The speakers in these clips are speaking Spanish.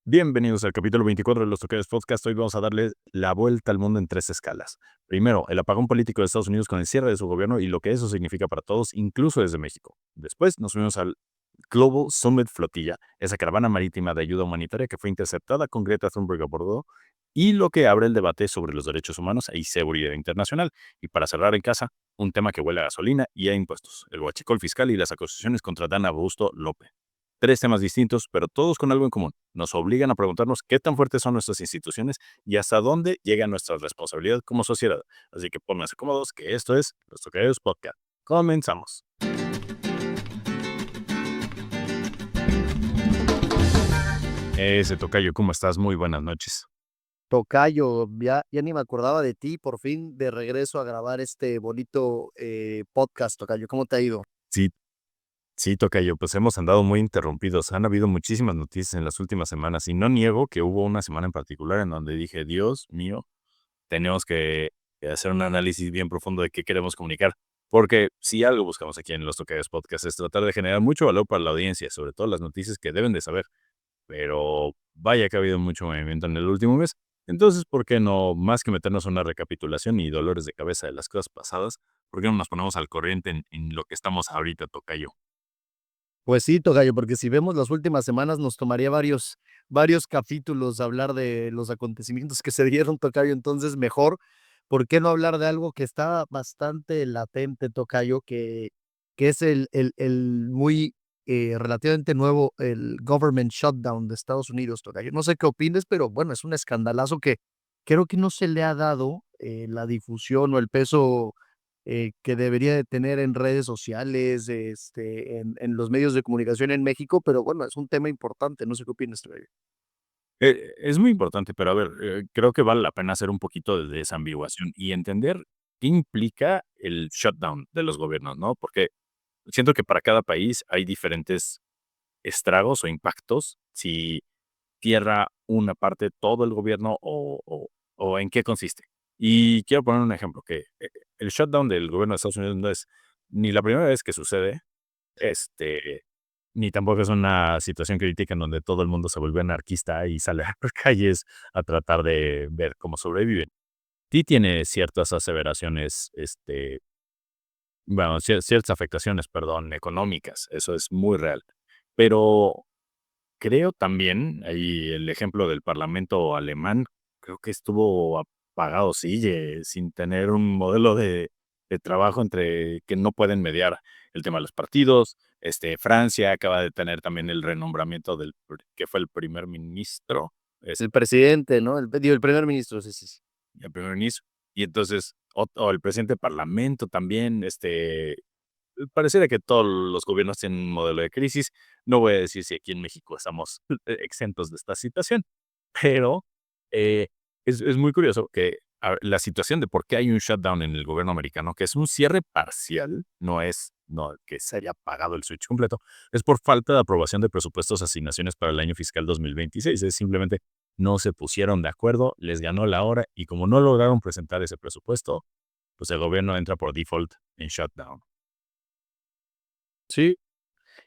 Bienvenidos al capítulo 24 de los Toqueros Podcast. Hoy vamos a darle la vuelta al mundo en tres escalas. Primero, el apagón político de Estados Unidos con el cierre de su gobierno y lo que eso significa para todos, incluso desde México. Después nos unimos al Global Summit Flotilla, esa caravana marítima de ayuda humanitaria que fue interceptada con Greta Thunberg a bordo y lo que abre el debate sobre los derechos humanos y seguridad internacional. Y para cerrar en casa, un tema que huele a gasolina y a impuestos, el huachicol fiscal y las acusaciones contra Dan Augusto López. Tres temas distintos, pero todos con algo en común. Nos obligan a preguntarnos qué tan fuertes son nuestras instituciones y hasta dónde llega nuestra responsabilidad como sociedad. Así que pónganse cómodos, que esto es Los Tocados Podcast. Comenzamos. Ese tocayo, ¿cómo estás? Muy buenas noches. Tocayo, ya ni me acordaba de ti, por fin de regreso a grabar este bonito podcast, Tocayo. ¿Cómo te ha ido? Sí, sí, tocayo, pues hemos andado muy interrumpidos. Han habido muchísimas noticias en las últimas semanas y no niego que hubo una semana en particular en donde dije, Dios mío, tenemos que hacer un análisis bien profundo de qué queremos comunicar. Porque si algo buscamos aquí en los Tocados Podcast es tratar de generar mucho valor para la audiencia, sobre todo las noticias que deben de saber. Pero vaya que ha habido mucho movimiento en el último mes. Entonces, ¿por qué no, más que meternos en una recapitulación y dolores de cabeza de las cosas pasadas, por qué no nos ponemos al corriente en lo que estamos ahorita, tocayo? Pues sí, Tocayo, porque si vemos las últimas semanas nos tomaría varios capítulos hablar de los acontecimientos que se dieron, Tocayo. Entonces, mejor, ¿por qué no hablar de algo que está bastante latente, Tocayo, que es el muy relativamente nuevo, el government shutdown de Estados Unidos, Tocayo? No sé qué opines, pero bueno, es un escandalazo que creo que no se le ha dado la difusión o el peso que debería de tener en redes sociales, en los medios de comunicación en México, pero bueno, es un tema importante, no sé qué opinas tú. Es muy importante, pero a ver, creo que vale la pena hacer un poquito de desambiguación y entender qué implica el shutdown de los gobiernos, ¿no? Porque siento que para cada país hay diferentes estragos o impactos si cierra una parte todo el gobierno o en qué consiste. Y quiero poner un ejemplo, que el shutdown del gobierno de Estados Unidos no es ni la primera vez que sucede, este, ni tampoco es una situación crítica en donde todo el mundo se vuelve anarquista y sale a las calles a tratar de ver cómo sobreviven. Sí tiene ciertas aseveraciones, bueno, ciertas afectaciones, perdón, económicas, eso es muy real. Pero creo también, ahí el ejemplo del parlamento alemán, creo que estuvo apagado, sigue sin tener un modelo de trabajo entre que no pueden mediar el tema de los partidos. Francia acaba de tener también el renombramiento que fue el primer ministro, El presidente, ¿no? El primer ministro, sí, sí, sí. el primer ministro, y entonces, o el presidente del parlamento también, pareciera que todos los gobiernos tienen un modelo de crisis. No voy a decir si aquí en México estamos exentos de esta situación, pero eh, es muy curioso que la situación de por qué hay un shutdown en el gobierno americano, que es un cierre parcial, no que se haya apagado el switch completo, es por falta de aprobación de presupuestos asignaciones para el año fiscal 2026. Es simplemente no se pusieron de acuerdo, les ganó la hora y como no lograron presentar ese presupuesto, pues el gobierno entra por default en shutdown. Sí,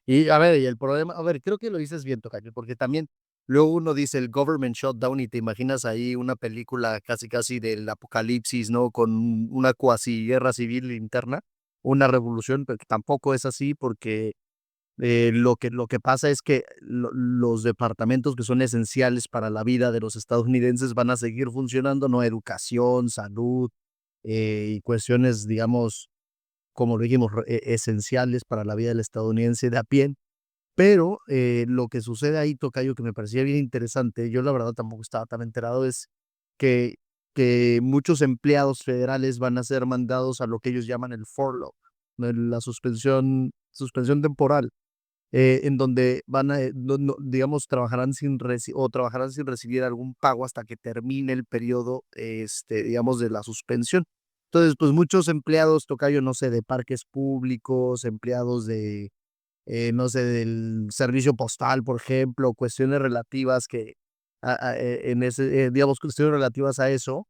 y a ver, y el problema, a ver, creo que lo dices bien, Tocayo, porque también luego uno dice el government shutdown y te imaginas ahí una película casi casi del apocalipsis, ¿no? Con una cuasi guerra civil interna, una revolución, pero que tampoco es así porque lo que pasa es que los departamentos que son esenciales para la vida de los estadounidenses van a seguir funcionando, ¿no? Educación, salud, y cuestiones, digamos, como lo dijimos, esenciales para la vida del estadounidense de a pie. Pero lo que sucede ahí, Tocayo, que me parecía bien interesante, yo la verdad tampoco estaba tan enterado, es que, que muchos empleados federales van a ser mandados a lo que ellos llaman el furlough, ¿no? La suspensión temporal, en donde van a, digamos, trabajarán sin recibir algún pago hasta que termine el periodo, digamos, de la suspensión. Entonces, pues muchos empleados, Tocayo, no sé, de parques públicos, empleados de, no sé, del servicio postal, por ejemplo, cuestiones relativas que, digamos, cuestiones relativas a eso,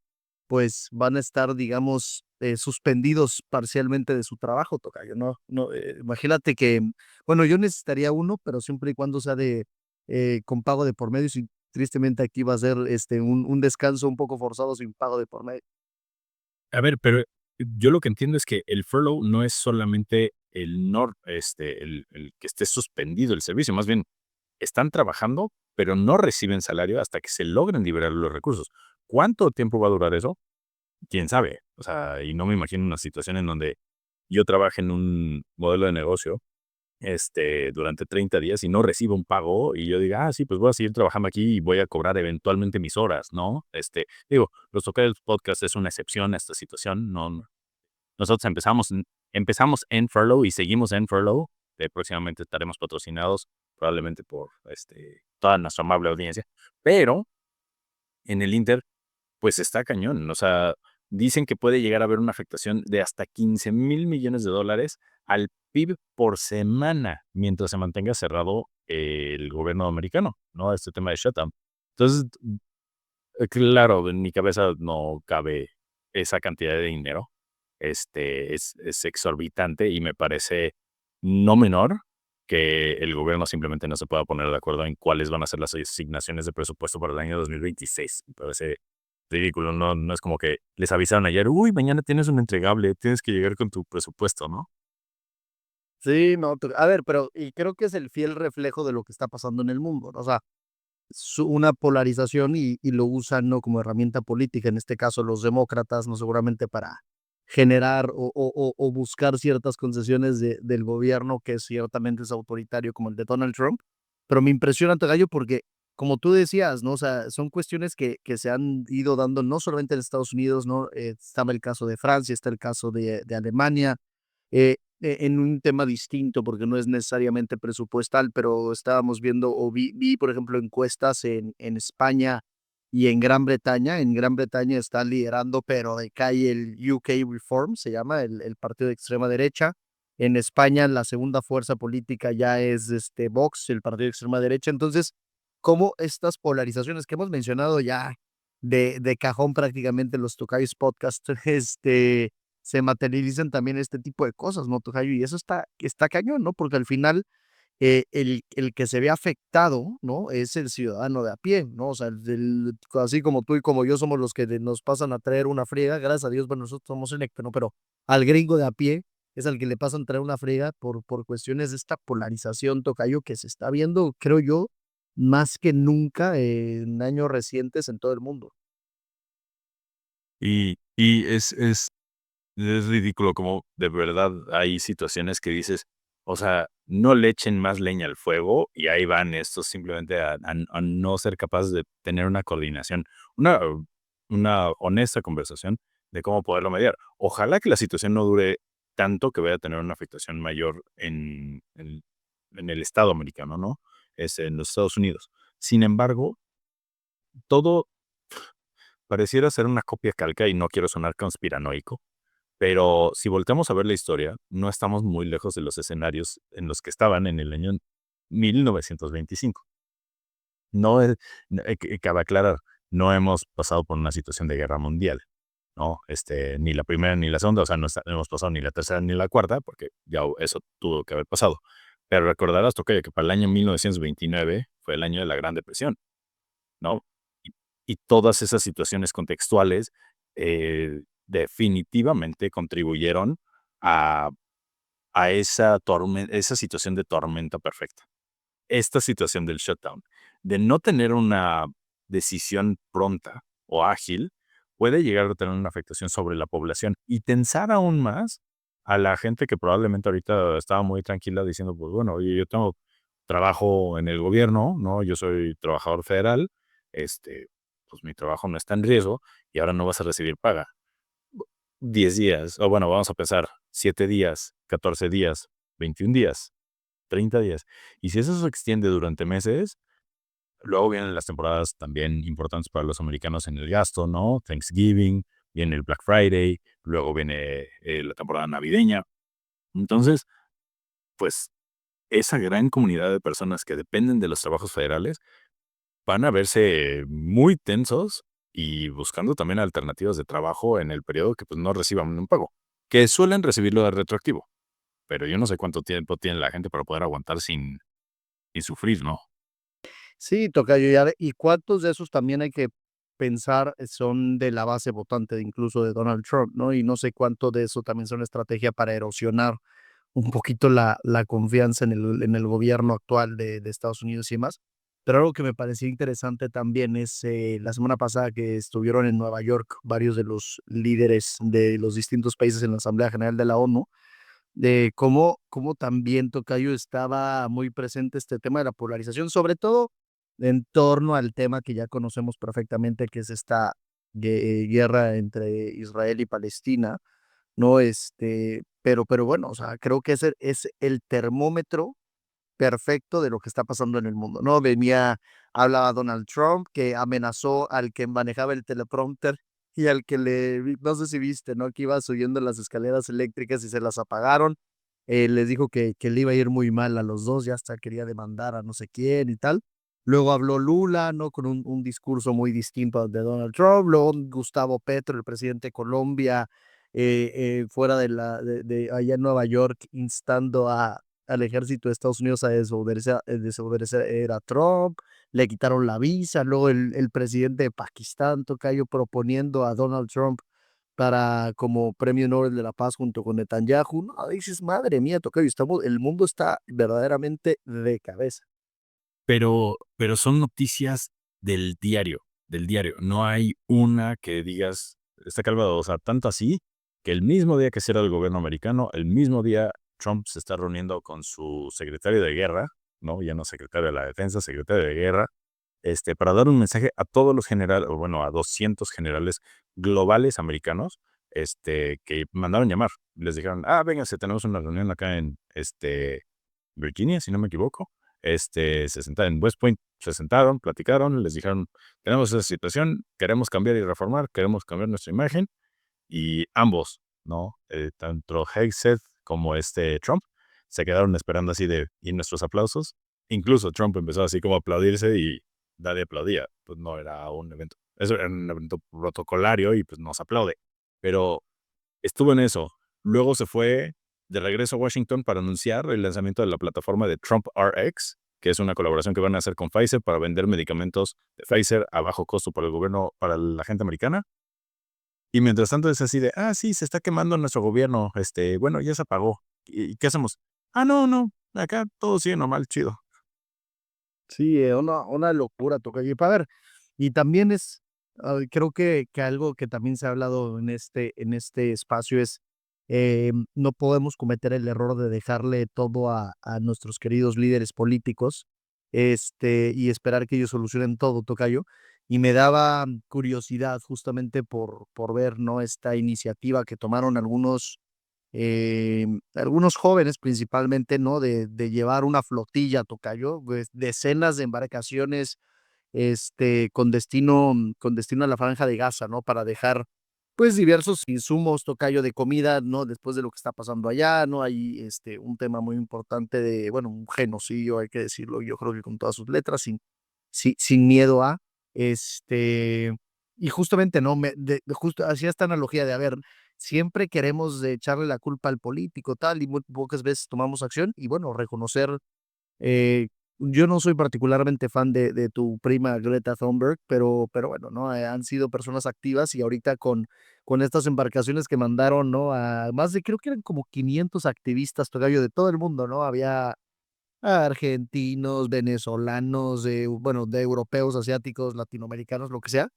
pues van a estar, digamos, suspendidos parcialmente de su trabajo, tocayo, ¿no? No, imagínate que, bueno, yo necesitaría uno, pero siempre y cuando sea con pago de por medio. tristemente aquí va a ser, un descanso un poco forzado sin pago de por medio. A ver, pero yo lo que entiendo es que el furlough no es solamente el que esté suspendido el servicio, más bien están trabajando, pero no reciben salario hasta que se logren liberar los recursos. ¿Cuánto tiempo va a durar eso? Quién sabe. O sea, y no me imagino una situación en donde yo trabaje en un modelo de negocio, durante 30 días y no recibo un pago y yo diga, sí, pues voy a seguir trabajando aquí y voy a cobrar eventualmente mis horas, ¿no? Digo, los Tocayos Podcast es una excepción a esta situación. No, nosotros empezamos en furlough y seguimos en furlough. Próximamente estaremos patrocinados, probablemente por toda nuestra amable audiencia. Pero en el Inter, pues está cañón. O sea, dicen que puede llegar a haber una afectación de hasta $15,000 millones al PIB por semana mientras se mantenga cerrado el gobierno americano, ¿no? Este tema de shutdown. Entonces, claro, en mi cabeza no cabe esa cantidad de dinero. Es exorbitante y me parece no menor que el gobierno simplemente no se pueda poner de acuerdo en cuáles van a ser las asignaciones de presupuesto para el año 2026. Me parece ridículo. No, no es como que les avisaron ayer, uy, mañana tienes un entregable, tienes que llegar con tu presupuesto, ¿no? Sí, no, a ver, pero y creo que es el fiel reflejo de lo que está pasando en el mundo, ¿no? O sea, una polarización y lo usan, ¿no? Como herramienta política, en este caso los demócratas, ¿no? Seguramente para generar o buscar ciertas concesiones del gobierno que ciertamente es autoritario como el de Donald Trump. Pero me impresiona, Tocayo, porque como tú decías, ¿no? O sea, son cuestiones que se han ido dando no solamente en Estados Unidos, ¿no? Estaba el caso de Francia, está el caso de Alemania, en un tema distinto, porque no es necesariamente presupuestal, pero estábamos viendo o vi, por ejemplo, encuestas en España y en Gran Bretaña. En Gran Bretaña está liderando, pero decae el UK Reform, se llama el partido de extrema derecha. En España la segunda fuerza política ya es Vox, el partido de extrema derecha. Entonces, como estas polarizaciones que hemos mencionado ya de cajón prácticamente en los Tocayos Podcast, se materializan también este tipo de cosas, ¿no, tocayo? Y eso está cañón, ¿no? Porque al final, el que se ve afectado, ¿no? Es el ciudadano de a pie, ¿no? O sea, así como tú y como yo somos los que nos pasan a traer una friega, gracias a Dios, bueno, nosotros somos electo, ¿no? Pero al gringo de a pie es al que le pasan a traer una friega por cuestiones de esta polarización, tocayo, que se está viendo, creo yo, más que nunca en años recientes en todo el mundo. Y es ridículo como de verdad hay situaciones que dices, o sea, no le echen más leña al fuego y ahí van estos simplemente a no ser capaces de tener una coordinación, una, una honesta conversación de cómo poderlo mediar. Ojalá que la situación no dure tanto que vaya a tener una afectación mayor en el Estado americano, ¿no? Es en los Estados Unidos. Sin embargo, todo pareciera ser una copia calca y no quiero sonar conspiranoico, pero si volteamos a ver la historia, no estamos muy lejos de los escenarios en los que estaban en el año 1925. No es, cabe aclarar, no hemos pasado por una situación de guerra mundial, ¿no? Ni la primera ni la segunda, o sea, no hemos pasado ni la tercera ni la cuarta, porque ya eso tuvo que haber pasado. Pero recordarás, Tocayo, que para el año 1929 fue el año de la Gran Depresión, ¿no? Y, y todas esas situaciones contextuales definitivamente contribuyeron a, a esa situación de tormenta perfecta. Esta situación del shutdown, de no tener una decisión pronta o ágil, puede llegar a tener una afectación sobre la población y tensar aún más a la gente que probablemente ahorita estaba muy tranquila diciendo, pues bueno, oye, yo tengo trabajo en el gobierno, ¿no? Yo soy trabajador federal, pues mi trabajo no está en riesgo y ahora no vas a recibir paga. 10 días, o bueno, vamos a pensar, 7 días, 14 días, 21 días, 30 días. Y si eso se extiende durante meses, luego vienen las temporadas también importantes para los americanos en el gasto, ¿no? Thanksgiving, viene el Black Friday, luego viene la temporada navideña. Entonces, pues esa gran comunidad de personas que dependen de los trabajos federales van a verse muy tensos y buscando también alternativas de trabajo en el periodo que pues no reciban un pago, que suelen recibirlo de retroactivo, pero yo no sé cuánto tiempo tiene la gente para poder aguantar sin sufrir, ¿no? Sí, tocayo, ¿y cuántos de esos también hay que pensar son de la base votante de incluso de Donald Trump, ¿no? Y no sé cuánto de eso también son estrategia para erosionar un poquito la confianza en el gobierno actual de Estados Unidos y demás. Pero algo que me parecía interesante también es, la semana pasada que estuvieron en Nueva York varios de los líderes de los distintos países en la Asamblea General de la ONU, de cómo también, tocayo, estaba muy presente este tema de la polarización, sobre todo en torno al tema que ya conocemos perfectamente, que es esta guerra entre Israel y Palestina, ¿no? Pero bueno, o sea, creo que ese es el termómetro perfecto de lo que está pasando en el mundo, ¿no? Hablaba Donald Trump, que amenazó al que manejaba el teleprompter y al que no sé si viste, ¿no? Que iba subiendo las escaleras eléctricas y se las apagaron. Les dijo que le iba a ir muy mal a los dos, ya hasta quería demandar a no sé quién y tal. Luego habló Lula, ¿no? Con un discurso muy distinto al de Donald Trump. Luego Gustavo Petro, el presidente de Colombia, fuera de allá en Nueva York, instando al ejército de Estados Unidos a desobedecer a Trump, le quitaron la visa, luego el presidente de Pakistán, tocayo, proponiendo a Donald Trump para como premio Nobel de la Paz junto con Netanyahu. No, dices, madre mía, tocayo, el mundo está verdaderamente de cabeza. Pero son noticias del diario. No hay una que digas, está calmado, o sea, tanto así que el mismo día que cierra el gobierno americano, el mismo día Trump se está reuniendo con su secretario de guerra, ¿no? Ya no secretario de la defensa, secretario de guerra, para dar un mensaje a todos los generales, o bueno, a 200 generales globales americanos, que mandaron llamar. Les dijeron, vénganse, tenemos una reunión acá en, Virginia, si no me equivoco. Se sentaron en West Point, se sentaron, platicaron, les dijeron, tenemos esa situación, queremos cambiar y reformar, queremos cambiar nuestra imagen, y ambos, ¿no? Tanto Hegseth como Trump se quedaron esperando así y nuestros aplausos. Incluso Trump empezó así como a aplaudirse y nadie aplaudía. Pues no era un evento, eso era un evento protocolario y pues nos aplaude. Pero estuvo en eso. Luego se fue de regreso a Washington para anunciar el lanzamiento de la plataforma de Trump RX, que es una colaboración que van a hacer con Pfizer para vender medicamentos de Pfizer a bajo costo para el gobierno, para la gente americana. Y mientras tanto es así de, sí, se está quemando nuestro gobierno, bueno, ya se apagó. ¿Y qué hacemos? No, no, acá todo sigue normal, chido. Sí, una locura, tocayo. Y para ver, y también es, creo que algo que también se ha hablado en este espacio es, no podemos cometer el error de dejarle todo a nuestros queridos líderes políticos, y esperar que ellos solucionen todo, tocayo. Y me daba curiosidad justamente por ver, ¿no? Esta iniciativa que tomaron algunos jóvenes principalmente, ¿no? De llevar una flotilla, tocayo, pues, decenas de embarcaciones, con destino a la Franja de Gaza, ¿no? Para dejar, pues, diversos insumos, tocayo, de comida, ¿no? Después de lo que está pasando allá, ¿no? Hay, un tema muy importante de, bueno, un genocidio, hay que decirlo, yo creo que con todas sus letras, sin miedo a, este, y justamente, ¿no? Justo hacía esta analogía de, a ver, siempre queremos echarle la culpa al político, tal, y muy pocas veces tomamos acción, y bueno, reconocer, eh, yo no soy particularmente fan de tu prima Greta Thunberg, pero bueno, ¿no? Han sido personas activas y ahorita con estas embarcaciones que mandaron, ¿no? A más de, creo que eran como 500 activistas, tocayo, de todo el mundo, ¿no? Había argentinos, venezolanos, bueno, de europeos, asiáticos, latinoamericanos, lo que sea.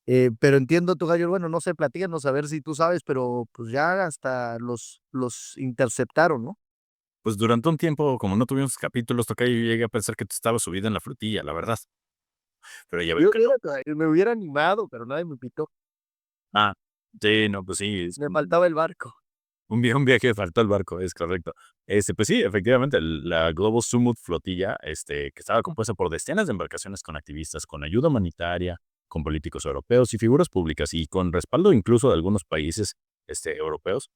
Pero entiendo, tocayo, bueno, no sé, platícanos a ver si tú sabes, pero pues ya hasta los interceptaron, ¿no? Pues durante un tiempo, como no tuvimos capítulos, toca yo llegué a pensar que tú estabas subido en la frutilla, la verdad. Pero ya veo Yo que no. me hubiera animado, pero nadie me invitó. Ah, sí, no, pues sí, Me faltaba el barco. un viaje faltó el barco, es correcto. Pues sí, efectivamente, la Global Sumut Flotilla, que estaba compuesta por decenas de embarcaciones con activistas, con ayuda humanitaria, con políticos europeos y figuras públicas, y con respaldo incluso de algunos países, europeos.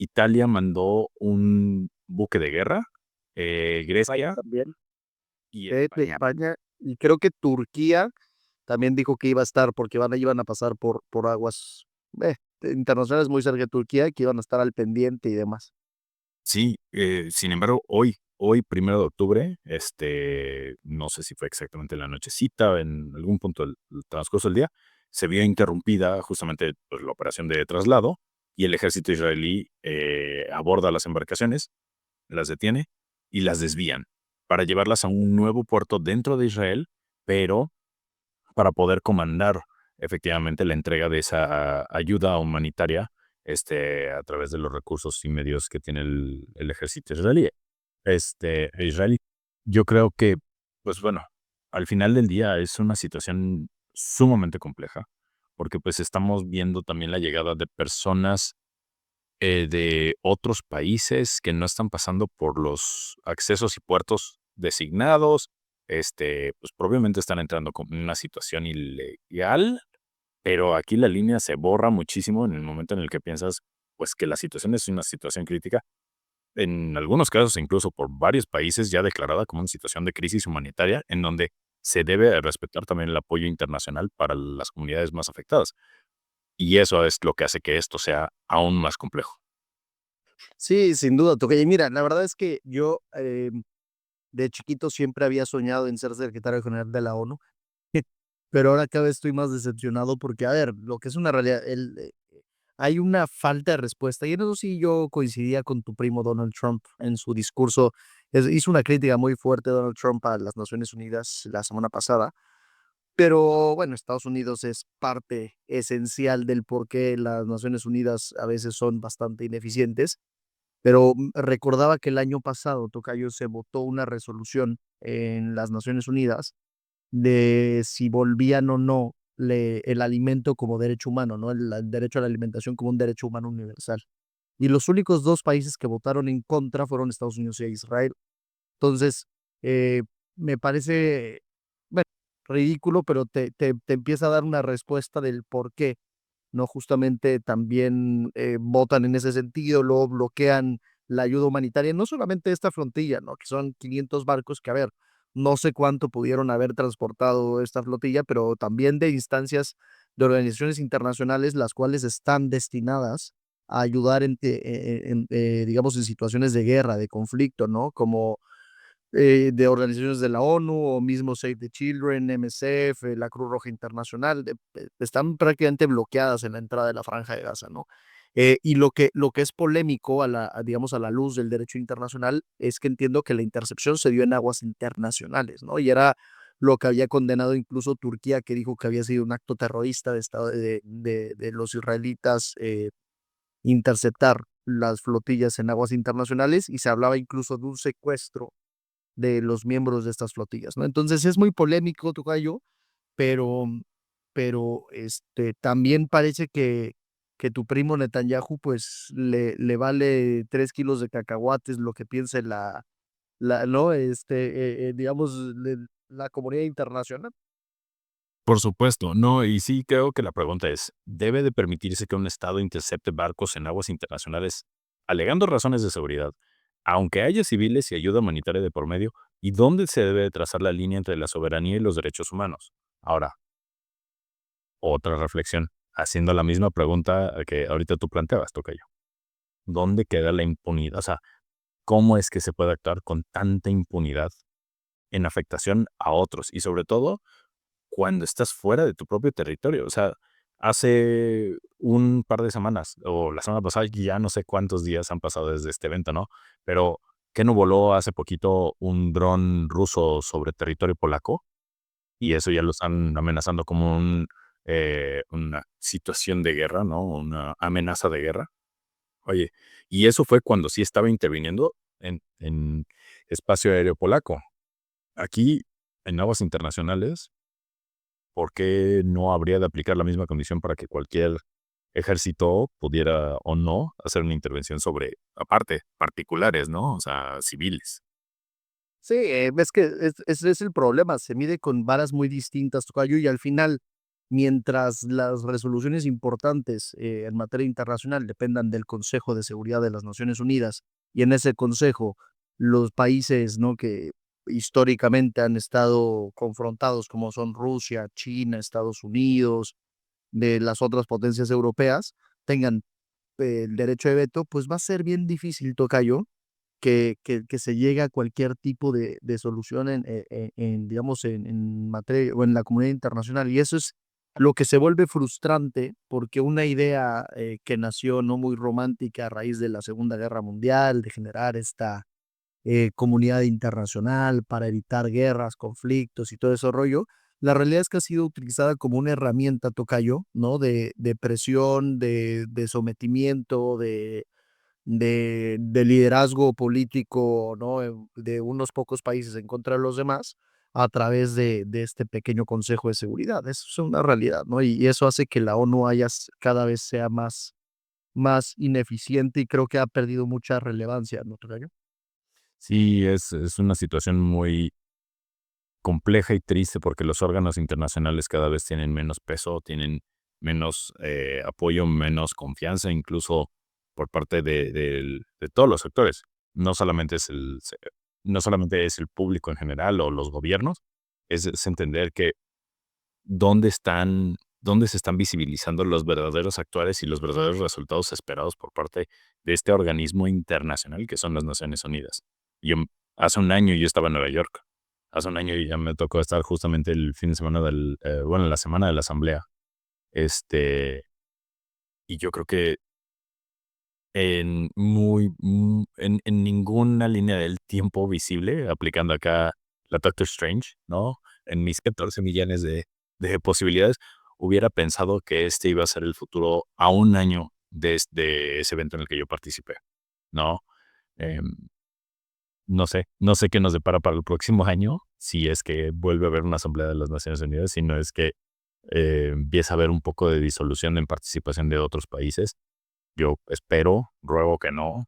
Italia mandó un buque de guerra, Grecia También. y De España. España. Y creo que Turquía también dijo que iba a estar, porque iban a pasar por aguas internacionales muy cerca de Turquía, que iban a estar al pendiente y demás. Sí, sin embargo, hoy hoy, 1 de octubre, no sé si fue exactamente en la nochecita, en algún punto del transcurso del día, se vio interrumpida justamente pues, la operación de traslado y el ejército israelí aborda las embarcaciones, las detiene y las desvían para llevarlas a un nuevo puerto dentro de Israel, pero para poder comandar efectivamente la entrega de esa ayuda humanitaria a través de los recursos y medios que tiene el ejército israelí. Israelí. Yo creo que, pues bueno, al final del día es una situación sumamente compleja, porque pues estamos viendo también la llegada de personas de otros países que no están pasando por los accesos y puertos designados, pues probablemente están entrando con una situación ilegal, pero aquí la línea se borra muchísimo en el momento en el que piensas, pues que la situación es una situación crítica, en algunos casos incluso por varios países ya declarada como una situación de crisis humanitaria, en donde se debe respetar también el apoyo internacional para las comunidades más afectadas. Y eso es lo que hace que esto sea aún más complejo. Sí, sin duda, tocayo. Y mira, la verdad es que yo, de chiquito siempre había soñado en ser secretario general de la ONU, pero ahora cada vez estoy más decepcionado porque, a ver, lo que es una realidad, hay una falta de respuesta. Y en eso sí yo coincidía con tu primo Donald Trump en su discurso. Hizo una crítica muy fuerte Donald Trump a las Naciones Unidas la semana pasada. Pero bueno, Estados Unidos es parte esencial del por qué las Naciones Unidas a veces son bastante ineficientes. Pero recordaba que el año pasado, tocayo, se votó una resolución en las Naciones Unidas de si volvían o no el alimento como derecho humano, ¿no? El derecho a la alimentación como un derecho humano universal. Y los únicos dos países que votaron en contra fueron Estados Unidos y Israel. Entonces, eh, me parece, bueno, ridículo, pero te empieza a dar una respuesta del por qué, ¿no? Justamente también votan en ese sentido, luego bloquean la ayuda humanitaria, no solamente esta flotilla, ¿no? Que son 500 barcos que, a ver, no sé cuánto pudieron haber transportado esta flotilla, pero también de instancias de organizaciones internacionales, las cuales están destinadas a ayudar digamos, en situaciones de guerra, de conflicto, ¿no? Como de organizaciones de la ONU o mismo Save the Children, MSF, la Cruz Roja Internacional, están prácticamente bloqueadas en la entrada de la Franja de Gaza, ¿no? Y lo que es polémico digamos, a la luz del derecho internacional es que entiendo que la intercepción se dio en aguas internacionales, ¿no? Y era lo que había condenado incluso Turquía, que dijo que había sido un acto terrorista de, estado, de los israelitas interceptar las flotillas en aguas internacionales y se hablaba incluso de un secuestro de los miembros de estas flotillas, ¿no? Entonces es muy polémico, tocayo, pero, también parece que tu primo Netanyahu, pues le vale 3 kilos de cacahuates lo que piense ¿no? Digamos, la comunidad internacional. Por supuesto, no, y sí creo que la pregunta es, ¿debe de permitirse que un Estado intercepte barcos en aguas internacionales alegando razones de seguridad, aunque haya civiles y ayuda humanitaria de por medio? ¿Y dónde se debe de trazar la línea entre la soberanía y los derechos humanos? Ahora, otra reflexión, haciendo la misma pregunta que ahorita tú planteabas, tocayo. ¿Dónde queda la impunidad? O sea, ¿cómo es que se puede actuar con tanta impunidad en afectación a otros? Y sobre todo, cuando estás fuera de tu propio territorio. O sea, hace un par de semanas, o la semana pasada, ya no sé cuántos días han pasado desde este evento, ¿no? Pero, ¿qué no voló hace poquito un dron ruso sobre territorio polaco? Y eso ya lo están amenazando como una situación de guerra, ¿no? Una amenaza de guerra. Oye, y eso fue cuando sí estaba interviniendo en espacio aéreo polaco. Aquí, en aguas internacionales, ¿por qué no habría de aplicar la misma condición para que cualquier ejército pudiera o no hacer una intervención sobre, aparte, particulares, ¿no? O sea, civiles. Sí, es que ese es el problema, se mide con varas muy distintas, tocayo, y al final, mientras las resoluciones importantes en materia internacional dependan del Consejo de Seguridad de las Naciones Unidas, y en ese consejo los países, ¿no? Que históricamente han estado confrontados, como son Rusia, China, Estados Unidos, de las otras potencias europeas, tengan el derecho de veto, pues va a ser bien difícil, tocayo, que se llegue a cualquier tipo de solución digamos, en materia o en la comunidad internacional. Y eso es lo que se vuelve frustrante, porque una idea, que nació no muy romántica a raíz de la Segunda Guerra Mundial, de generar esta, comunidad internacional para evitar guerras, conflictos y todo ese rollo, la realidad es que ha sido utilizada como una herramienta, tocayo, ¿no? De presión, de sometimiento, de liderazgo político, ¿no? De unos pocos países en contra de los demás a través de este pequeño Consejo de Seguridad. Eso es una realidad, ¿no? Y eso hace que la ONU cada vez sea más ineficiente y creo que ha perdido mucha relevancia, ¿no, tocayo? Sí, es una situación muy compleja y triste porque los órganos internacionales cada vez tienen menos peso, tienen menos apoyo, menos confianza, incluso por parte de todos los sectores. No solamente no solamente es el público en general o los gobiernos, es entender que dónde se están visibilizando los verdaderos actuales y los verdaderos resultados esperados por parte de este organismo internacional que son las Naciones Unidas. Yo, hace un año yo estaba en Nueva York. Hace un año ya me tocó estar justamente el fin de semana la semana de la asamblea. Este, y yo creo que en ninguna línea del tiempo visible, aplicando acá la Doctor Strange, ¿no? En mis 14 millones de posibilidades, hubiera pensado que este iba a ser el futuro a un año de ese evento en el que yo participé, ¿no? Em, no sé qué nos depara para el próximo año, si es que vuelve a haber una asamblea de las Naciones Unidas, si no es que empieza a haber un poco de disolución en participación de otros países. Yo espero, ruego que no.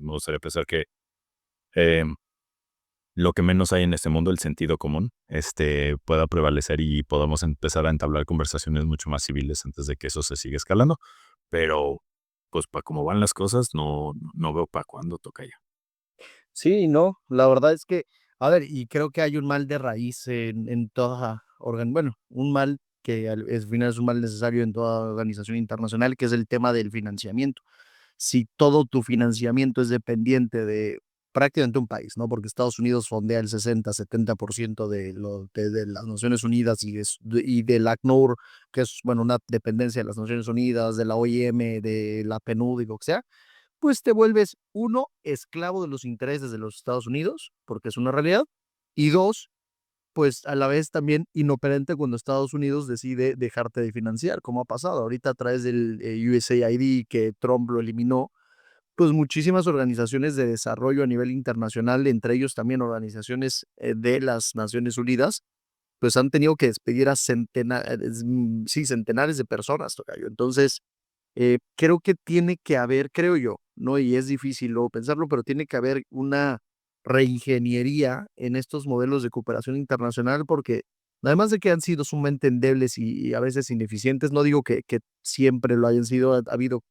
Me gustaría pensar que em, lo que menos hay en este mundo, el sentido común, pueda prevalecer y podamos empezar a entablar conversaciones mucho más civiles antes de que eso se siga escalando. Pero, pues, para cómo van las cosas, no veo para cuándo toca ya. Sí, no, la verdad es que, a ver, y creo que hay un mal de raíz en toda bueno, un mal que al final es un mal necesario en toda organización internacional, que es el tema del financiamiento. Si todo tu financiamiento es dependiente de prácticamente un país, ¿no? Porque Estados Unidos fondea el 60-70% de las Naciones Unidas y del ACNUR, que es, bueno, una dependencia de las Naciones Unidas, de la OIM, de la PNUD y lo que sea, pues te vuelves, uno, esclavo de los intereses de los Estados Unidos, porque es una realidad, y dos, pues a la vez también inoperante cuando Estados Unidos decide dejarte de financiar, como ha pasado ahorita a través del USAID que Trump lo eliminó, pues muchísimas organizaciones de desarrollo a nivel internacional, entre ellos también organizaciones de las Naciones Unidas, pues han tenido que despedir a sí, centenares de personas, tocayo. Entonces, creo que tiene que haber, creo yo, ¿no? Y es difícil luego pensarlo, pero tiene que haber una reingeniería en estos modelos de cooperación internacional, porque además de que han sido sumamente endebles y a veces ineficientes, no digo que siempre lo hayan sido, ha habido,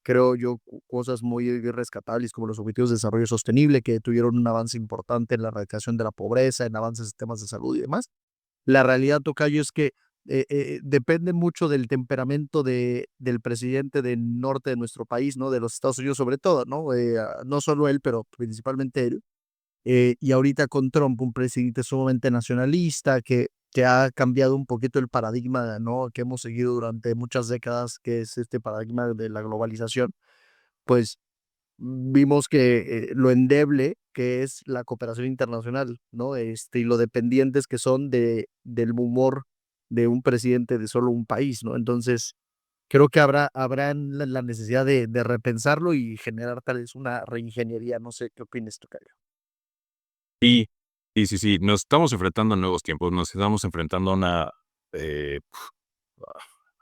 creo yo, cosas muy rescatables como los Objetivos de Desarrollo Sostenible, que tuvieron un avance importante en la erradicación de la pobreza, en avances en temas de salud y demás. La realidad, tocayo, es que depende mucho del temperamento del presidente del norte de nuestro país, ¿no? De los Estados Unidos sobre todo, ¿no? No solo él, pero principalmente él. Y ahorita con Trump, un presidente sumamente nacionalista que ha cambiado un poquito el paradigma, ¿no? Que hemos seguido durante muchas décadas, que es este paradigma de la globalización, pues vimos que lo endeble que es la cooperación internacional, ¿no? Y lo dependientes que son del humor de un presidente de solo un país, ¿no? Entonces, creo que habrá la necesidad de repensarlo y generar tal vez una reingeniería. No sé qué opinas tú, Caio. Sí, sí. Nos estamos enfrentando a nuevos tiempos. Nos estamos enfrentando a eh,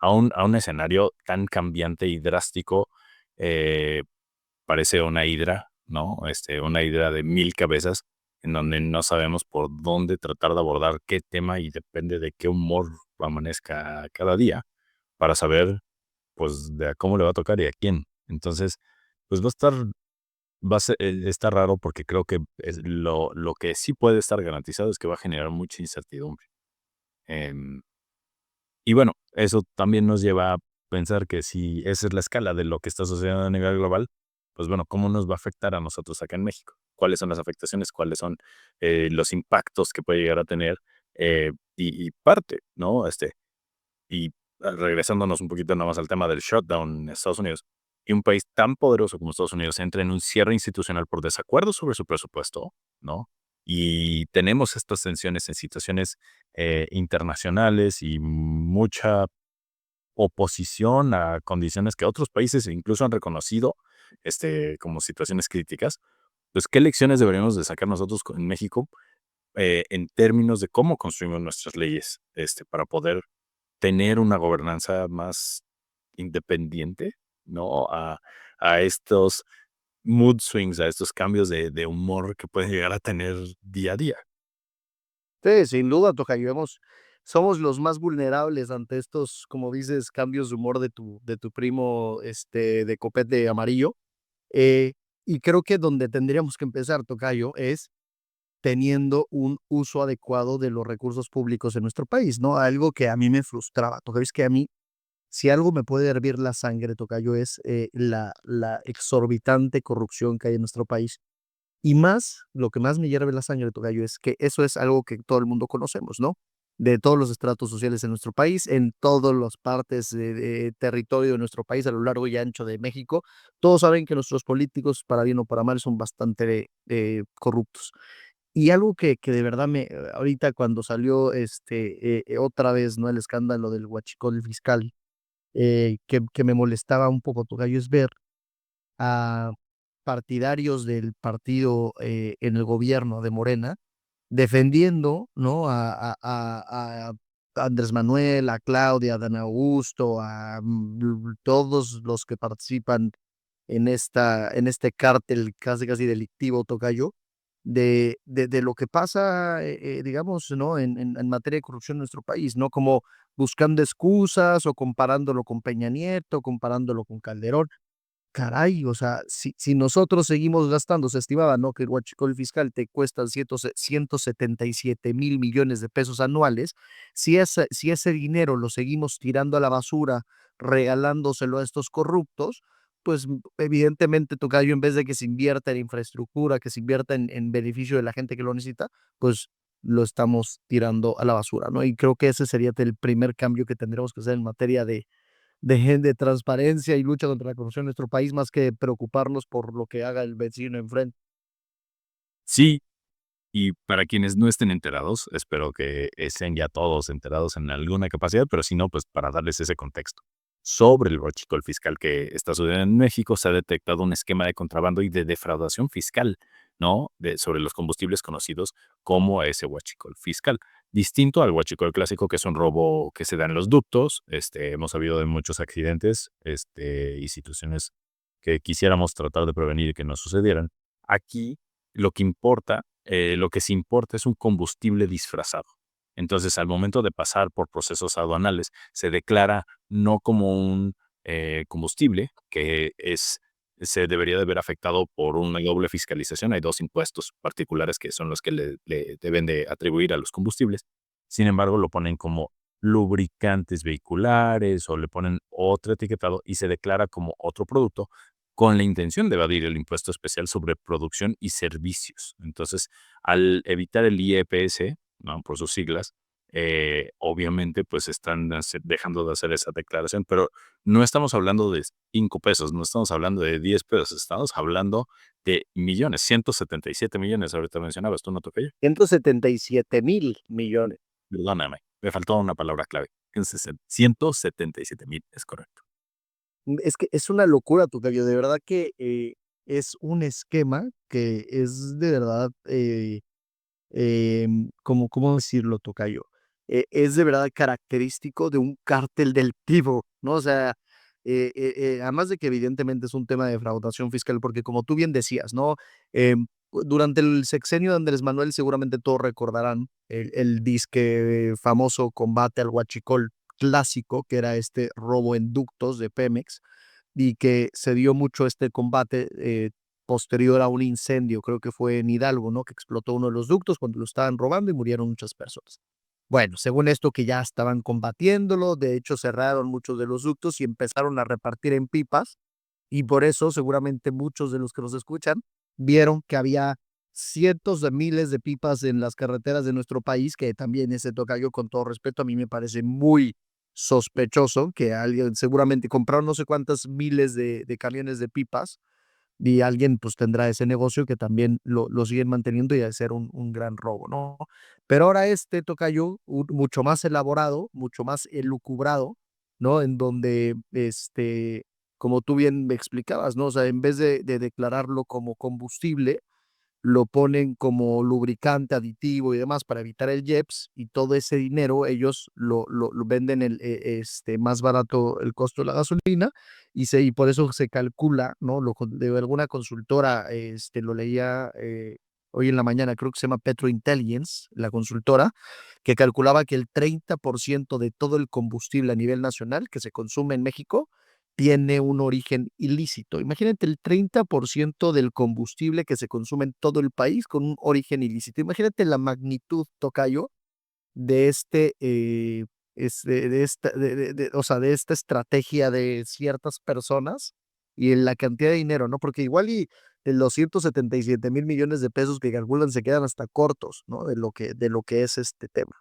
a un escenario tan cambiante y drástico. eh, Parece una hidra, ¿no? Una hidra de 1000 cabezas, en donde no sabemos por dónde tratar de abordar qué tema y depende de qué humor amanezca cada día para saber, pues, de a cómo le va a tocar y a quién. Entonces, pues está raro porque creo que lo que sí puede estar garantizado es que va a generar mucha incertidumbre. Em, y bueno, eso también nos lleva a pensar que si esa es la escala de lo que está sucediendo a nivel global, pues bueno, ¿cómo nos va a afectar a nosotros acá en México? ¿Cuáles son las afectaciones? ¿Cuáles son los impactos que puede llegar a tener? Y parte, ¿no? Y regresándonos un poquito nada más al tema del shutdown en Estados Unidos, y un país tan poderoso como Estados Unidos entra en un cierre institucional por desacuerdo sobre su presupuesto, ¿no? Y tenemos estas tensiones en situaciones internacionales y mucha oposición a condiciones que otros países incluso han reconocido como situaciones críticas. Pues, ¿qué lecciones deberíamos de sacar nosotros en México en términos de cómo construimos nuestras leyes para poder tener una gobernanza más independiente, ¿no? A estos mood swings, a estos cambios de humor que pueden llegar a tener día a día. Sí, sin duda, tocayo, somos los más vulnerables ante estos, como dices, cambios de humor de tu primo, de copete amarillo. Eh, y creo que donde tendríamos que empezar, tocayo, es teniendo un uso adecuado de los recursos públicos en nuestro país, ¿no? Algo que a mí me frustraba, tocayo, es que a mí, si algo me puede hervir la sangre, tocayo, es la exorbitante corrupción que hay en nuestro país. Y más, lo que más me hierve la sangre, tocayo, es que eso es algo que todo el mundo conocemos, ¿no? De todos los estratos sociales en nuestro país, en todas las partes de territorio de nuestro país, a lo largo y ancho de México, todos saben que nuestros políticos, para bien o para mal, son bastante corruptos. Y algo que de verdad ahorita cuando salió otra vez, ¿no? El escándalo del huachicol fiscal, que me molestaba un poco, tocayo, es ver a partidarios del partido, en el gobierno de Morena, defendiendo, ¿no? A Andrés Manuel, a Claudia, a Dan Augusto, todos los que participan en este cártel casi, casi delictivo, tocayo, de lo que pasa, digamos, ¿no? En materia de corrupción en nuestro país, ¿no? Como buscando excusas o comparándolo con Peña Nieto, comparándolo con Calderón. Caray, o sea, si nosotros seguimos gastando, se estimaba, ¿no?, que el huachicol fiscal te cuesta 177,000 millones de pesos anuales. Si ese dinero lo seguimos tirando a la basura, regalándoselo a estos corruptos, pues, evidentemente, tocayo, en vez de que se invierta en infraestructura, que se invierta en beneficio de la gente que lo necesita, pues, lo estamos tirando a la basura, ¿no? Y creo que ese sería el primer cambio que tendremos que hacer en materia de transparencia y lucha contra la corrupción en nuestro país, más que preocuparnos por lo que haga el vecino enfrente. Sí, y para quienes no estén enterados, espero que estén ya todos enterados en alguna capacidad, pero si no, pues para darles ese contexto. Sobre el huachicol fiscal que está sucediendo en México, se ha detectado un esquema de contrabando y de defraudación fiscal, ¿no? Sobre los combustibles conocidos como ese huachicol fiscal. Distinto al huachicol clásico, que es un robo que se da en los ductos. Hemos sabido de muchos accidentes, y situaciones que quisiéramos tratar de prevenir y que no sucedieran. Aquí lo que se importa es un combustible disfrazado. Entonces, al momento de pasar por procesos aduanales, se declara no como un combustible, se debería de ver afectado por una doble fiscalización. Hay dos impuestos particulares que son los que le deben de atribuir a los combustibles. Sin embargo, lo ponen como lubricantes vehiculares o le ponen otro etiquetado y se declara como otro producto con la intención de evadir el impuesto especial sobre producción y servicios. Entonces, al evitar el IEPS, ¿no?, por sus siglas, obviamente, pues están dejando de hacer esa declaración, pero no estamos hablando de 5 pesos, no estamos hablando de 10 pesos, estamos hablando de millones, 177 millones, ahorita mencionabas, ¿tú no, tocayo? 177,000 millones. Perdóname, me faltó una palabra clave. 177,000, es correcto. Es que es una locura, tocayo, de verdad que, es un esquema que es de verdad, ¿cómo decirlo, tocayo? Es de verdad característico de un cártel delictivo, ¿no? O sea, además de que evidentemente es un tema de defraudación fiscal, porque como tú bien decías, ¿no? Durante el sexenio de Andrés Manuel, seguramente todos recordarán el disque famoso combate al huachicol clásico, que era este robo en ductos de Pemex, y que se dio mucho este combate, posterior a un incendio, creo que fue en Hidalgo, ¿no? Que explotó uno de los ductos cuando lo estaban robando y murieron muchas personas. Bueno, según esto que ya estaban combatiéndolo, de hecho cerraron muchos de los ductos y empezaron a repartir en pipas Y por eso seguramente muchos de los que nos escuchan vieron que había cientos de miles de pipas en las carreteras de nuestro país, que también ese tocayo, con todo respeto, a mí me parece muy sospechoso que alguien seguramente compraron no sé cuántas miles de camiones de pipas y alguien pues tendrá ese negocio que también lo siguen manteniendo y ha de ser un gran robo, ¿no? Pero ahora este tocayo, mucho más elaborado, mucho más elucubrado, ¿no? En donde, como tú bien me explicabas, ¿no? O sea, en vez de declararlo como combustible, lo ponen como lubricante, aditivo y demás para evitar el IEPS y todo ese dinero ellos lo venden más barato el costo de la gasolina y por eso se calcula, ¿no? De alguna consultora, lo leía hoy en la mañana, creo que se llama Petro Intelligence, la consultora, que calculaba que el 30% de todo el combustible a nivel nacional que se consume en México tiene un origen ilícito. Imagínate el 30% del combustible que se consume en todo el país con un origen ilícito. Imagínate la magnitud, tocayo, de o sea, de esta estrategia de ciertas personas y en la cantidad de dinero, ¿no? Porque igual y de los 177,000 millones de pesos que calculan se quedan hasta cortos, ¿no? De lo que es este tema.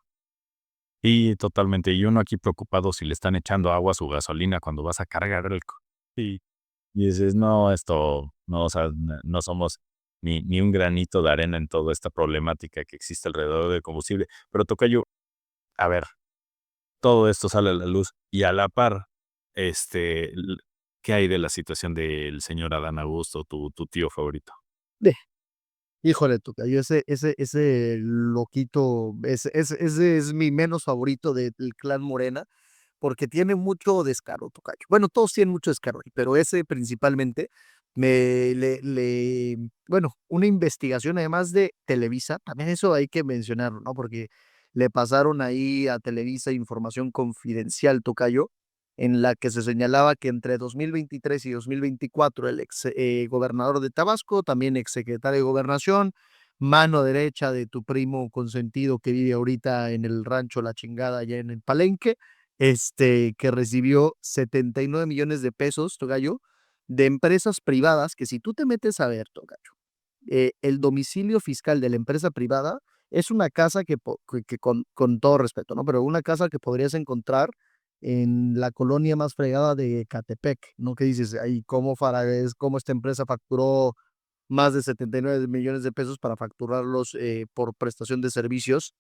Y totalmente. Y uno aquí preocupado si le están echando agua a su gasolina cuando vas a cargar y, y dices, no, esto, no, o sea, no somos ni un granito de arena en toda esta problemática que existe alrededor del combustible. Pero tocayo, a ver, todo esto sale a la luz y a la par, ¿qué hay de la situación del señor Adán Augusto, tu tío favorito? De, híjole, tocayo, ese loquito, ese es mi menos favorito del clan Morena porque tiene mucho descaro, tocayo. Bueno, todos tienen mucho descaro, pero ese principalmente bueno, una investigación además de Televisa, también eso hay que mencionarlo, ¿no? Porque le pasaron ahí a Televisa información confidencial, tocayo, en la que se señalaba que entre 2023 y 2024 el ex gobernador de Tabasco, también ex secretario de Gobernación, mano derecha de tu primo consentido que vive ahorita en el rancho La Chingada allá en el Palenque, que recibió 79 millones de pesos, tocayo, de empresas privadas, que si tú te metes a ver, tocayo, el domicilio fiscal de la empresa privada es una casa que con todo respeto, ¿no? Pero una casa que podrías encontrar en la colonia más fregada de Catepec, ¿no? Que dices, ahí, cómo esta empresa facturó más de 79 millones de pesos para facturarlos por prestación de servicios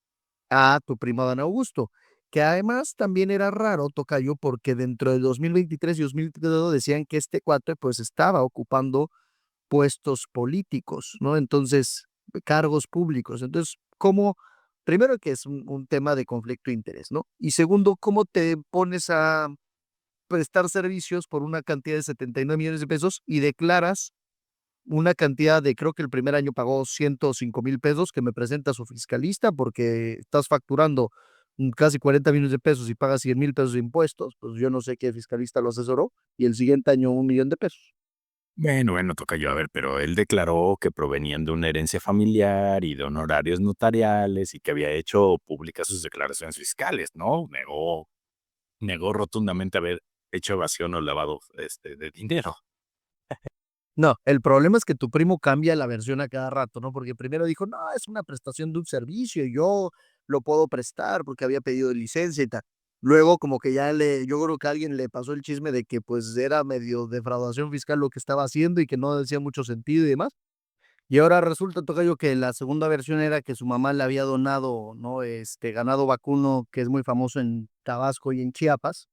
a tu primo Dan Augusto, que además también era raro, tocayo, porque dentro de 2023 y 2022 decían que este cuate pues estaba ocupando puestos políticos, ¿no? Entonces, cargos públicos. Entonces, ¿cómo? Primero que es un tema de conflicto de interés, ¿no? Y segundo, ¿cómo te pones a prestar servicios por una cantidad de 79 millones de pesos y declaras una cantidad de, creo que el primer año pagó 105 mil pesos, que me presenta su fiscalista, porque estás facturando casi 40 millones de pesos y pagas 100 mil pesos de impuestos, pues yo no sé qué fiscalista lo asesoró, y el siguiente año 1 millón de pesos. Bueno, tocayo, a ver, pero él declaró que provenían de una herencia familiar y de honorarios notariales y que había hecho públicas sus declaraciones fiscales, ¿no? Negó rotundamente haber hecho evasión o lavado, de dinero. No, el problema es que tu primo cambia la versión a cada rato, ¿no? Porque primero dijo, no, es una prestación de un servicio, y yo lo puedo prestar porque había pedido licencia y tal. Luego, como que yo creo que alguien le pasó el chisme de que pues era medio defraudación fiscal lo que estaba haciendo y que no decía mucho sentido y demás. Y ahora resulta, tocayo, que la segunda versión era que su mamá le había donado, ¿no? Ganado vacuno, que es muy famoso en Tabasco y en Chiapas,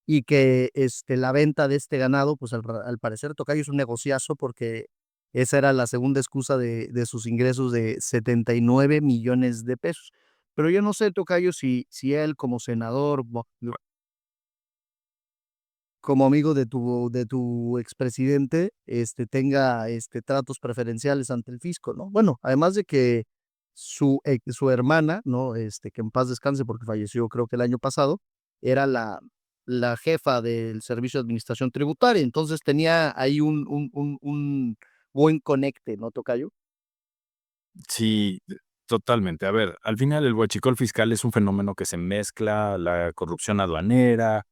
y que la venta de este ganado, pues al parecer, tocayo, es un negociazo porque esa era la segunda excusa de sus ingresos de 79 millones de pesos. Pero yo no sé, tocayo, si él como senador, como amigo de tu expresidente, tenga tratos preferenciales ante el fisco, ¿no? Bueno, además de que su hermana, ¿no? Que en paz descanse porque falleció creo que el año pasado, era la jefa del Servicio de Administración Tributaria, entonces tenía ahí un buen conecte, ¿no, tocayo? Sí, totalmente. A ver, al final el huachicol fiscal es un fenómeno que se mezcla la corrupción aduanera,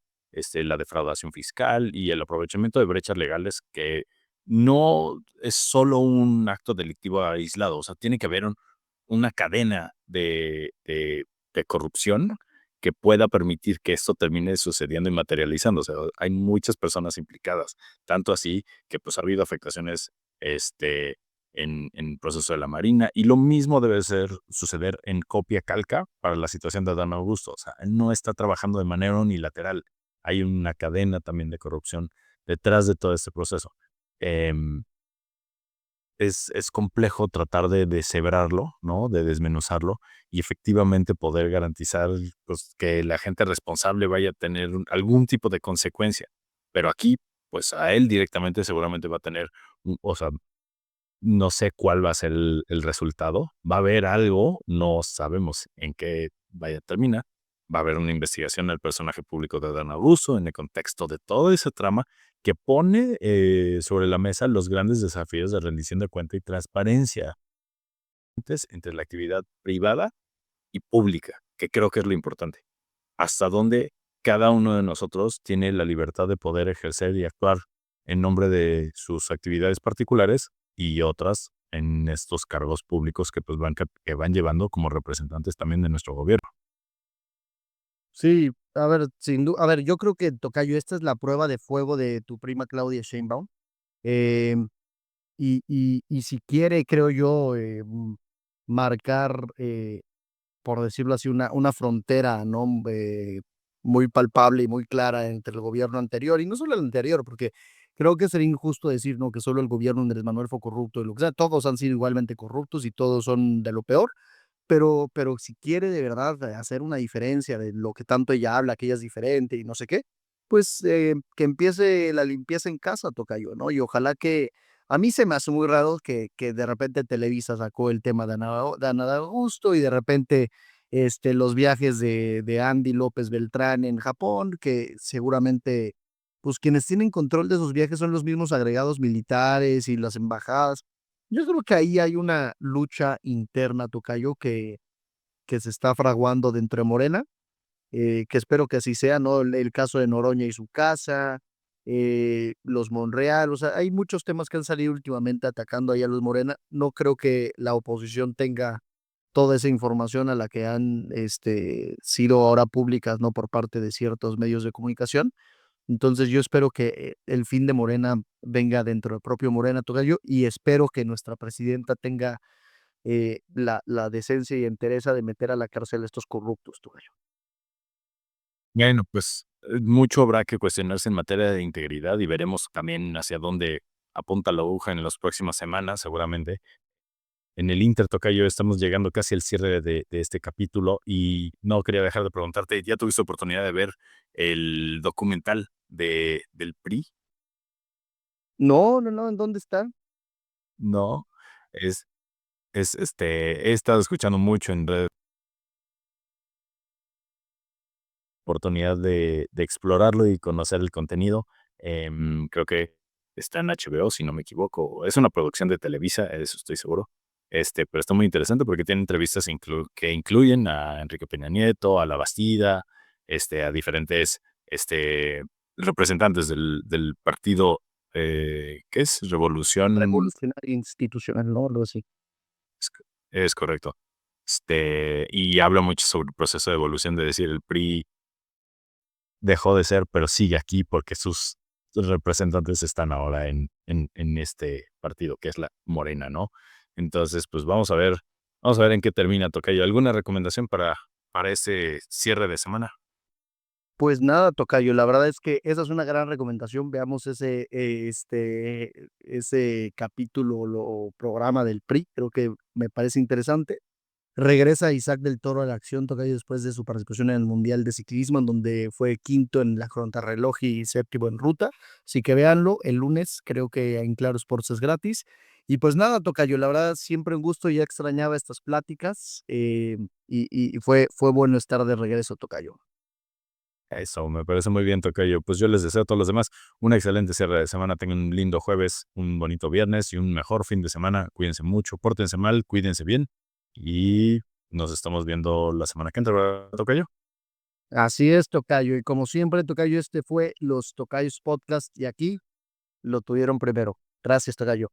la defraudación fiscal y el aprovechamiento de brechas legales que no es solo un acto delictivo aislado, o sea, tiene que haber una cadena de corrupción que pueda permitir que esto termine sucediendo y materializándose. Hay muchas personas implicadas, tanto así que pues ha habido afectaciones en el proceso de la Marina y lo mismo debe suceder en copia calca para la situación de Adán Augusto. O sea, él no está trabajando de manera unilateral. Hay una cadena también de corrupción detrás de todo este proceso. Em, es complejo tratar de deshebrarlo, ¿no? De desmenuzarlo y efectivamente poder garantizar, pues, que la gente responsable vaya a tener algún tipo de consecuencia. Pero aquí, pues, a él directamente seguramente va a tener, o sea, no sé cuál va a ser el resultado. Va a haber algo, no sabemos en qué vaya a terminar. Va a haber una investigación del personaje público de Adán Augusto en el contexto de toda esa trama que pone sobre la mesa los grandes desafíos de rendición de cuenta y transparencia entre la actividad privada y pública, que creo que es lo importante. Hasta dónde cada uno de nosotros tiene la libertad de poder ejercer y actuar en nombre de sus actividades particulares y otras en estos cargos públicos que pues que van llevando como representantes también de nuestro gobierno. Sí, a ver, a ver, yo creo que, tocayo, esta es la prueba de fuego de tu prima Claudia Sheinbaum. Em, y si quiere, creo yo, marcar, por decirlo así, una frontera, ¿no? Muy palpable y muy clara entre el gobierno anterior, y no solo el anterior, porque creo que sería injusto decir, ¿no?, que solo el gobierno de Andrés Manuel fue corrupto y lo que sea, todos han sido igualmente corruptos y todos son de lo peor, pero si quiere de verdad hacer una diferencia de lo que tanto ella habla, que ella es diferente y no sé qué, pues, que empiece la limpieza en casa, tocayo, ¿no? Y ojalá que a mí se me hace muy raro que de repente Televisa sacó el tema de Ana Augusto y de repente, los viajes de Andy López Beltrán en Japón, que seguramente, pues, quienes tienen control de esos viajes son los mismos agregados militares y las embajadas. Yo creo que ahí hay una lucha interna, tocayo, que se está fraguando dentro de Morena, que espero que así sea, ¿no? El caso de Noroña y su casa, los Monreal, o sea, hay muchos temas que han salido últimamente atacando ahí a los Morena. No creo que la oposición tenga toda esa información a la que han, sido ahora públicas, ¿no? Por parte de ciertos medios de comunicación. Entonces, yo espero que, el fin de Morena venga dentro del propio Morena, tocayo, y espero que nuestra presidenta tenga, la decencia y entereza de meter a la cárcel a estos corruptos, tocayo. Bueno, pues mucho habrá que cuestionarse en materia de integridad y veremos también hacia dónde apunta la aguja en las próximas semanas, seguramente. En el Inter, tocayo, estamos llegando casi al cierre de este capítulo y no quería dejar de preguntarte, ¿ya tuviste oportunidad de ver el documental del PRI? No, no, no, ¿en dónde está? No, es, he estado escuchando mucho en redes oportunidad de explorarlo y conocer el contenido. Creo que está en HBO, si no me equivoco. Es una producción de Televisa, eso estoy seguro. Pero está muy interesante porque tiene entrevistas que incluyen a Enrique Peña Nieto, a La Bastida, a diferentes representantes del partido, ¿qué es? Revolución. Revolucionaria institucional, ¿no? Algo así. Es, es correcto. Y habla mucho sobre el proceso de evolución, de decir, el PRI dejó de ser, pero sigue aquí porque sus representantes están ahora en este partido, que es la Morena, ¿no? Entonces, pues vamos a ver en qué termina, tocayo. ¿Alguna recomendación para ese cierre de semana? Pues nada, tocayo, la verdad es que esa es una gran recomendación. Veamos ese capítulo o programa del PRI, creo que me parece interesante. Regresa Isaac del Toro a la acción, tocayo, después de su participación en el Mundial de Ciclismo, en donde fue quinto en la contrarreloj y séptimo en ruta. Así que véanlo el lunes, creo que en Claro Sports es gratis. Y pues nada, tocayo, la verdad siempre un gusto, ya extrañaba estas pláticas, y fue bueno estar de regreso, tocayo. Eso, me parece muy bien, tocayo. Pues yo les deseo a todos los demás un excelente cierre de semana. Tengan un lindo jueves, un bonito viernes y un mejor fin de semana. Cuídense mucho, pórtense mal, cuídense bien y nos estamos viendo la semana que entra, ¿verdad, tocayo? Así es, tocayo. Y como siempre, tocayo, este fue Los Tocayos Podcast y aquí lo tuvieron primero. Gracias, tocayo.